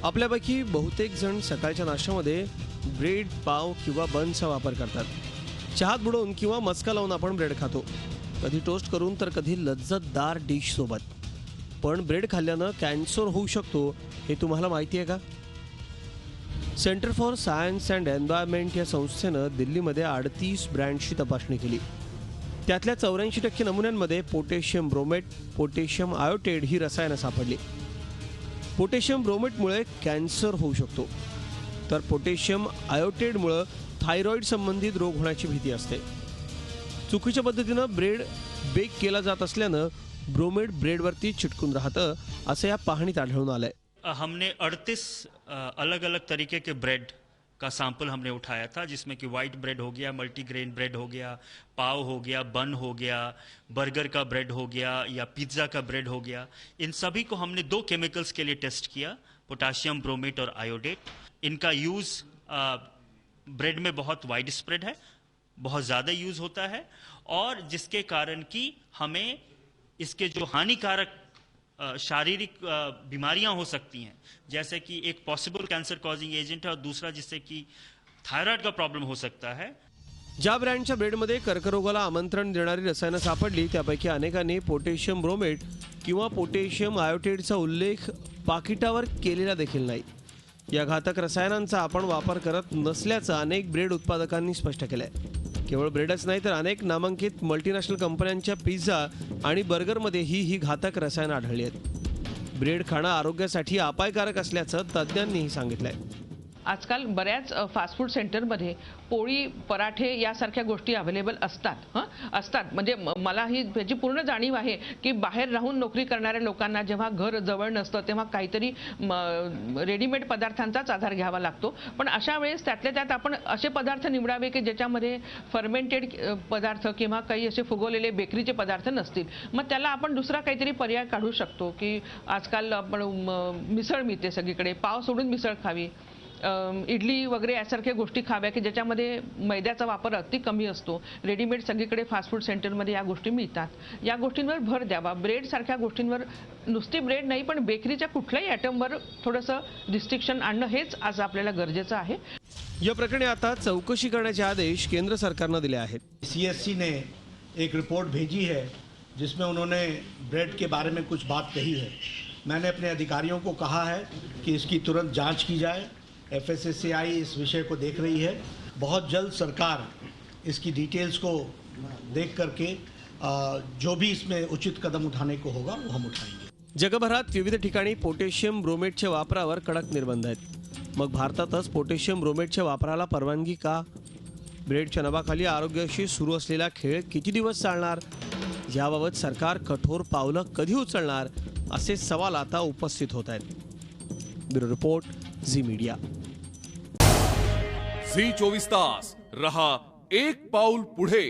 आपल्यापैकी बहुतेक जण सकाळच्या नाश्त्यामध्ये ब्रेड, पाव किंवा बनचा वापर करतात. चहात बुडवून किंवा मस्का लावून आपण ब्रेड खातो. कधी टोस्ट करून तर कधी लज्जतदार डिश सोबत. पण ब्रेड खाल्ल्यानं कॅन्सर होऊ शकतो हे तुम्हाला माहिती आहे का? Centre for science and environment या संस्थेनं दिल्लीमध्ये 38 ब्रँडची तपासणी केली. त्यातल्या 84% नमुन्यांमध्ये पोटॅशियम ब्रोमेट, पोटॅशियम आयोडेट ही रसायनं सापडली. पोटॅशियम ब्रोमेटमुळे कॅन्सर होऊ शकतो, तर पोटॅशियम आयोडेटमुळे थायरॉईड संबंधित रोग होण्याची भीती असते. चुकीच्या पद्धतीनं ब्रेड बेक केला जात असल्यानं ब्रोमेट ब्रेडवरती चिटकून राहतं, असं या पाहणीत आढळून आलंय. हमने 38 अलग अलग तरीके के ब्रेड का सैंपल हमने उठाया था, जिसमें कि वाइट ब्रेड हो गया, मल्टीग्रेन ब्रेड हो गया, पाव हो गया, बन हो गया, बर्गर का ब्रेड हो गया या पिज्ज़ा का ब्रेड हो गया. इन सभी को हमने 2 केमिकल्स के लिए टेस्ट किया, पोटाशियम ब्रोमेट और आयोडेट. इनका यूज़ ब्रेड में बहुत वाइड स्प्रेड है, बहुत ज़्यादा यूज़ होता है, और जिसके कारण कि हमें इसके जो हानिकारक शारीरिक बीमारियां हो सकती हैं, जैसे कि एक पॉसिबल कैंसर कॉजिंग एजेंट है और दूसरा जिससे कि थायराइड का प्रॉब्लम हो सकता है. ज्या ब्रँडच्या ब्रेडमध्ये कर्करोगाला आमंत्रण देणारी रसायनं सापडली त्यापैकी अनेकांनी पोटॅशियम ब्रोमेट किंवा पोटॅशियम आयोडेटचा उल्लेख पाकिटावर केलेला देखील नाही. या घातक रसायनांचा आपण वापर करत नसल्याचं अनेक ब्रेड उत्पादकांनी स्पष्ट केलंय. केवळ ब्रेडच नाही तर अनेक नामांकित मल्टीनॅशनल कंपन्यांच्या पिझ्झा आणि बर्गरमध्येही ही घातक रसायनं आढळली आहेत. ब्रेड खाणं आरोग्यासाठी अपायकारक असल्याचं तज्ज्ञांनीही सांगितलंय. आजकाल बऱ्याच फास्ट फूड सेंटरमध्ये पोळी, पराठे यासारख्या गोष्टी अवेलेबल असतात. म्हणजे मलाही त्याची पूर्ण जाणीव आहे की बाहेर राहून नोकरी करणाऱ्या लोकांना जेव्हा घर जवळ नसतं तेव्हा काहीतरी रेडीमेड पदार्थांचाच आधार घ्यावा लागतो. पण अशा वेळेस त्यातल्या त्यात आपण असे पदार्थ निवडावे की ज्याच्यामध्ये फर्मेंटेड पदार्थ किंवा काही असे फुगवलेले बेकरीचे पदार्थ नसतील. मग त्याला आपण दुसरा काहीतरी पर्याय काढू शकतो की आजकाल आपण मिसळ मिळते सगळीकडे, पाव सोडून मिसळ खावी, इडली वगैरे यासारख्या गोष्टी खाव्या की ज्याच्यामध्ये मैद्याचा वापर अगदी कमी असतो. रेडीमेड सगळीकडे फास्ट फूड सेंटरमध्ये या गोष्टी मिळतात. या गोष्टींवर भर द्यावा. ब्रेड सारख्या गोष्टींवर, नुसती ब्रेड नाही पण बेकरीच्या कुठल्याही आयटमवर थोडंसं रिस्ट्रिक्शन आणणं हेच आज आपल्याला गरजेचं आहे. या प्रकरणी आता चौकशी करण्याचे आदेश केंद्र सरकारनं दिले आहेत. CSC ने एक रिपोर्ट भेजी है जिसमें उन्होंने ब्रेड के बारे में कुछ बात कही है. मैंने अपने अधिकारियों को कहा है कि इसकी तुरंत जांच की जाए. FSSAI इस विषय को देख रही है. बहुत जल्द सरकार इसकी डिटेल्स को देख करके जो भी इसमें उचित कदम उठाने को होगा वो हम उठाएंगे. जगभरात विविध ठिकाणी पोटॅशियम ब्रोमेटच्या वापरावर कडक निर्बंध आहेत. मग भारतातच पोटॅशियम ब्रोमेटच्या वापराला परवानगी का? ब्रेडच्या नावाखाली आरोग्याशी सुरू असलेला खेळ किती दिवस चालणार? याबाबत सरकार कठोर पावलं कधी उचलणार असे सवाल आता उपस्थित होत आहेत. Bureau report, Zee media. Zee 24 तास रहा एक पाऊल पुढे.